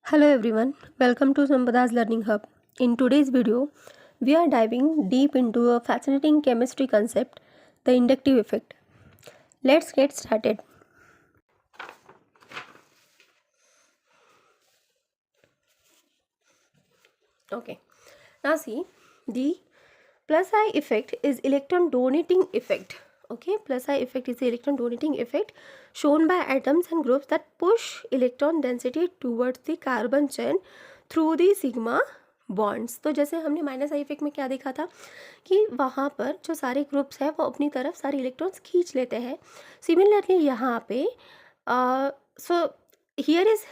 Hello everyone, welcome to Sampada's Learning Hub. In today's video, we are diving deep into a fascinating chemistry concept, the inductive effect. Let's get started. Okay, now see, the plus I effect is electron donating effect. Okay, plus I effect is the electron donating effect shown by atoms and groups that push electron density towards the carbon chain through the sigma bonds. तो जैसे हमने minus I effect में क्या देखा था कि वहाँ पर जो सारे ग्रुप्स हैं वो अपनी तरफ सारे इलेक्ट्रॉन्स खींच लेते हैं. सिमिलरली यहाँ पे so here is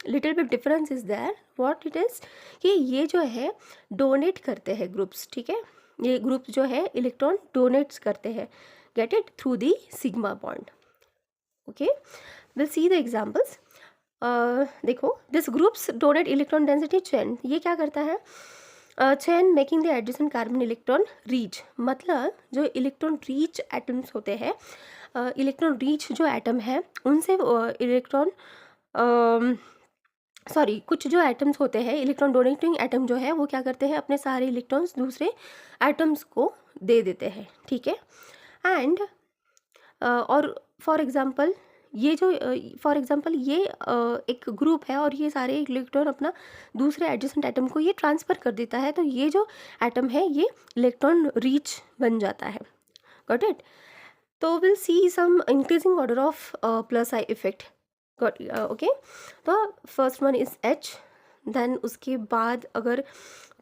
little bit difference is there. What it is कि ये जो है डोनेट करते हैं ग्रुप्स. ठीक है, ये ग्रुप्स जो है इलेक्ट्रॉन डोनेट्स करते हैं, get it, through the sigma bond. Okay, will see the examples. देखो, this groups donate electron density chain. ये क्या करता है, chain making the adjacent carbon electron rich. मतलब जो इलेक्ट्रॉन रीच एटम्स होते हैं, इलेक्ट्रॉन रीच जो एटम है उनसे इलेक्ट्रॉन कुछ जो एटम्स होते हैं, इलेक्ट्रॉन डोनेटिंग एटम जो है वो क्या करते हैं, अपने सारे इलेक्ट्रॉन्स दूसरे एटम्स को दे देते हैं. ठीक है, एंड और फॉर एग्जांपल ये जो ये एक ग्रुप है और ये सारे इलेक्ट्रॉन अपना दूसरे एडजेसेंट एटम को ये ट्रांसफ़र कर देता है. तो ये जो एटम है ये इलेक्ट्रॉन रीच बन जाता है. Got it. तो will see some increasing order of plus I effect. Got. Okay, तो first one is H. Then उसके बाद अगर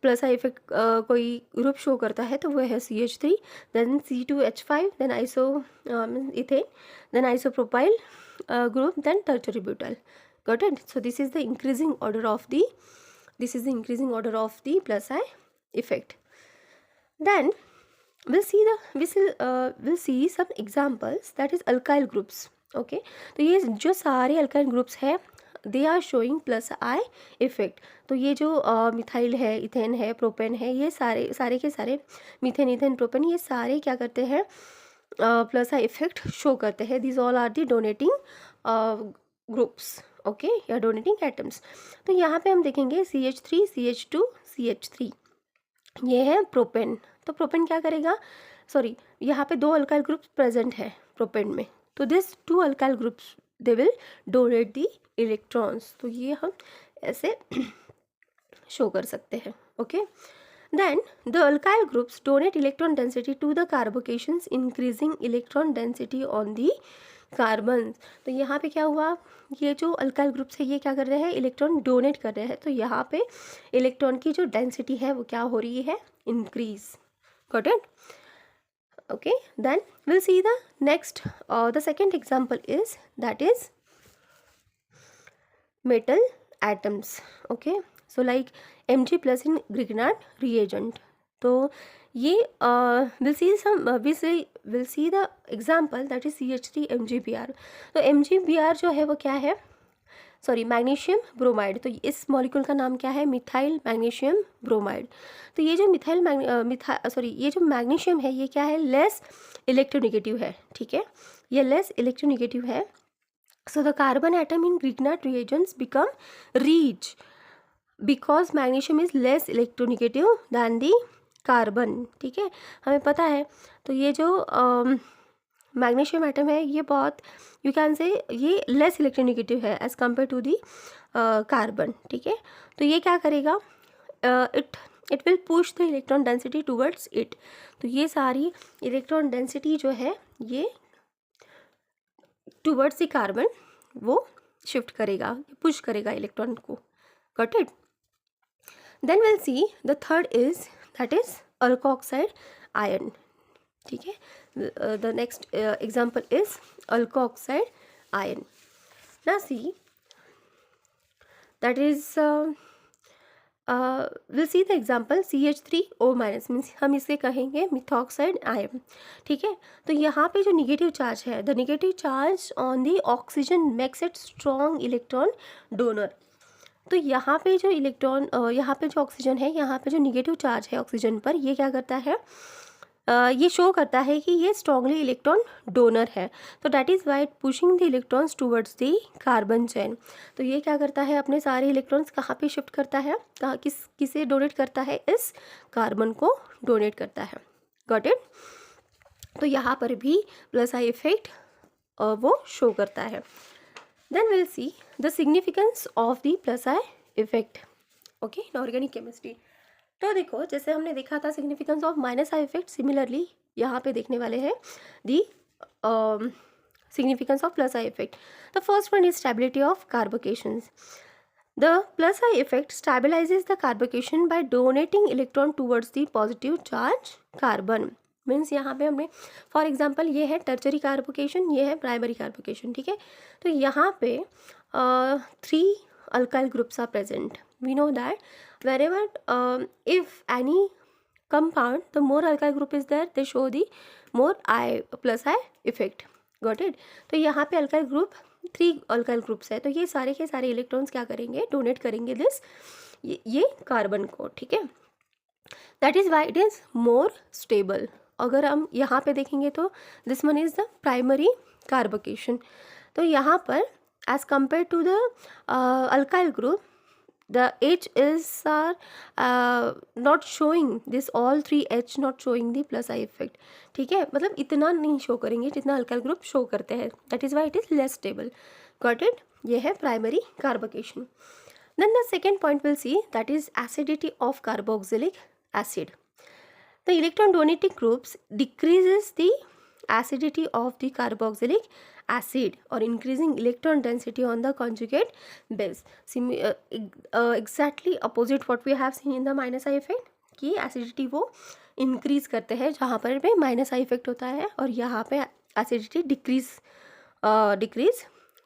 प्लस आई इफेक्ट कोई ग्रुप शो करता है तो वह है CH3, then C2H5, then iso ethane, then isopropyl group, then tertiary butyl. Got it. So this is the increasing order of the plus I effect. Then we'll see some examples, that is alkyl groups. Okay, तो ये जो सारे alkyl groups है they are showing plus I effect. तो ये जो methyl है, ethane है, प्रोपेन है, ये सारे के सारे मीथेन, इथेन, प्रोपेन, ये सारे क्या करते हैं, प्लस आई इफेक्ट शो करते हैं. This all are the donating groups. Okay, या डोनेटिंग एटम्स. तो यहाँ पे हम देखेंगे CH3, CH2, CH3, ये है प्रोपेन. तो प्रोपेन क्या करेगा, सॉरी, यहाँ पे दो अल्काइल ग्रुप्स प्रेजेंट है प्रोपेन में. तो this two alkyl groups they will donate the electrons. तो ये हम ऐसे शो कर सकते हैं. Okay, then the alkyl groups donate electron density to the carbocations, increasing electron density on the carbons. तो यहाँ पे क्या हुआ, ये जो अल्काइल ग्रुप्स है ये क्या कर रहे हैं, इलेक्ट्रॉन डोनेट कर रहे हैं. तो यहाँ पे इलेक्ट्रॉन की जो डेंसिटी है वो क्या हो रही है, increase. Got it. Okay, then will see the next. The second example is that is metal atoms. Okay, so like Mg plus in Grignard reagent. तो ये we'll see the example, that is CH3 MgBr. तो MgBr जो है वो क्या है, sorry, magnesium bromide. तो इस मॉलिक्यूल का नाम क्या है, मिथाइल मैग्नीशियम ब्रोमाइड. तो ये जो ये जो मैग्नीशियम है ये क्या है, लेस इलेक्ट्रोनेगेटिव है. ठीक है, ये लेस इलेक्ट्रोनेगेटिव है. So the carbon atom in Grignard reagents become rich because magnesium is less electronegative than the carbon. ठीक है, हमें पता है. तो ये जो मैग्नीशियम एटम है ये बहुत, यू कैन से, ये लेस इलेक्ट्रोनेगेटिव है as compare to the carbon. ठीक है, तो ये क्या करेगा, it will push the electron density towards it. तो ये सारी इलेक्ट्रॉन डेंसिटी जो है ये टूवर्ड्स द कार्बन वो शिफ्ट करेगा, पुश करेगा इलेक्ट्रॉन को. Got it. Then we'll see the third is, that is alkoxide ion. ठीक है, the next example is alkoxide ion. Now see, that is we'll see the example CH3O minus, means हम इसे कहेंगे methoxide ion. ठीक है, तो यहाँ पे जो निगेटिव चार्ज है, the negative charge on the oxygen makes it strong electron donor. तो यहाँ पे जो इलेक्ट्रॉन, यहाँ पे जो ऑक्सीजन है, यहाँ पे जो निगेटिव चार्ज है ऑक्सीजन पर, ये क्या करता है, ये शो करता है कि ये स्ट्रॉन्गली इलेक्ट्रॉन डोनर है, तो that is why pushing the electrons towards the carbon chain. तो ये क्या करता है, अपने सारे इलेक्ट्रॉन्स कहाँ पे शिफ्ट करता है, कहाँ किसे डोनेट करता है, इस कार्बन को डोनेट करता है। Got it. तो यहाँ पर भी प्लस आई इफेक्ट वो शो करता है। Then will see the significance of the plus I effect okay in organic chemistry. तो देखो, जैसे हमने देखा था significance of minus I effect, similarly यहाँ पे देखने वाले हैं the significance of plus I effect. The first one is stability of carbocations. The plus I effect stabilizes the carbocation by donating electron towards the positive charge carbon. Means यहाँ पे हमने for example ये है tertiary carbocation, ये है primary carbocation, ठीक है। तो यहाँ पे 3 alkyl groups are present. We know that wherever if any compound the more alkyl group is there, they show the more I plus I effect. Got it? तो यहाँ पे अल्काइल ग्रुप 3 अल्काइल ग्रुप्स है, तो ये सारे के सारे electrons क्या करेंगे, डोनेट करेंगे दिस ये कार्बन को, ठीक है। That is why it is more stable. अगर हम यहाँ पे देखेंगे तो this one is the primary carbocation. तो यहाँ पर as compare to the alkyl group the H is not showing this, all 3 H not showing the plus I effect, ठीक है। मतलब इतना नहीं शो करेंगे जितना अल्काइल ग्रुप शो करते हैं, that is why it is less stable. Got it. ये है primary carbocation. Then the second point will see that is acidity of carboxylic acid. The electron donating groups decreases the acidity of the carboxylic acid or increasing electron density on the conjugate base. Exactly opposite what we have seen in the minus I effect कि acidity वो increase करते हैं जहाँ पर पे minus I effect होता है, और यहाँ पे acidity decrease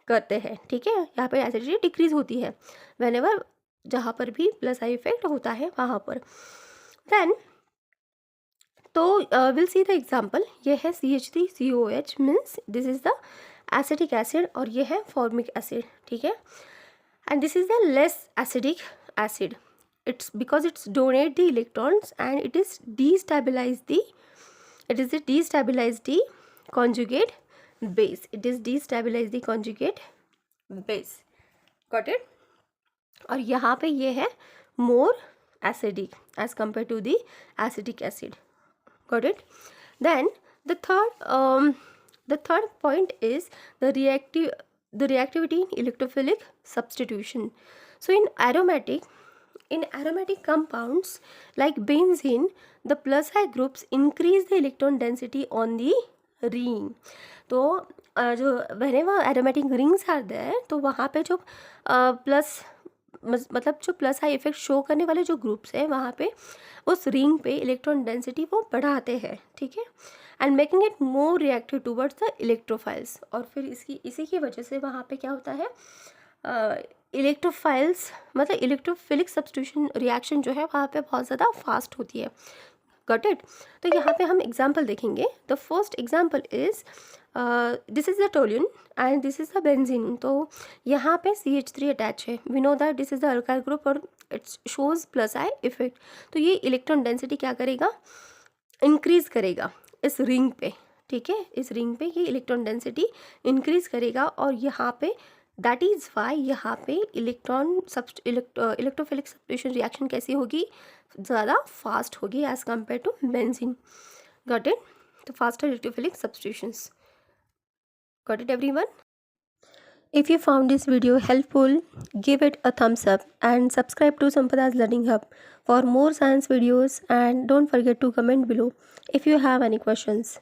करते हैं, ठीक है। यहाँ पे acidity decrease होती है whenever जहाँ पर भी plus I effect होता है वहाँ पर। Then तो विल सी द एग्जाम्पल, ये है CH3COH means this is the acetic acid, और ये है फॉर्मिक एसिड, ठीक है। And this is the less acidic acid, it's because it's donate the electrons and it is destabilize the conjugate base. It is destabilize the conjugate base. Got it? और यहाँ पे ये है more acidic as compared to the acetic acid. Got it? Then the third point is the reactivity in electrophilic substitution. So in aromatic compounds like benzene, the plus I groups increase the electron density on the ring. तो जो whenever aromatic rings are there, तो वहाँ पे जो plus मतलब जो plus I effect show करने वाले जो ग्रुप्स हैं वहाँ पे उस रिंग पे इलेक्ट्रॉन डेंसिटी वो बढ़ाते हैं, ठीक है। And making it more reactive towards the electrophiles, और फिर इसी की वजह से वहाँ पे क्या होता है, इलेक्ट्रोफाइल्स मतलब इलेक्ट्रोफिलिक सब्स्टिट्यूशन रिएक्शन जो है वहाँ पे बहुत ज़्यादा फास्ट होती है। Got it. तो यहाँ पे हम एग्जाम्पल देखेंगे। The first example is this is the toluene and this is the benzene. तो यहाँ पे CH3 अटैच है। We know that this is the alkyl group और it's shows plus I effect. तो ये इलेक्ट्रॉन डेंसिटी क्या करेगा, इंक्रीज करेगा इस रिंग पे, ठीक है। इस रिंग पे ये इलेक्ट्रॉन डेंसिटी इंक्रीज करेगा, और यहाँ पे दैट इज़ वाई यहाँ पे इलेक्ट्रोफिलिक सब्स्टिट्यूशन रिएक्शन कैसी होगी, ज़्यादा फास्ट होगी as compare to benzene. Got it. तो faster electrophilic substitutions. Got it, everyone? If you found this video helpful, give it a thumbs up and subscribe to Sampada's Learning Hub for more science videos, and don't forget to comment below if you have any questions.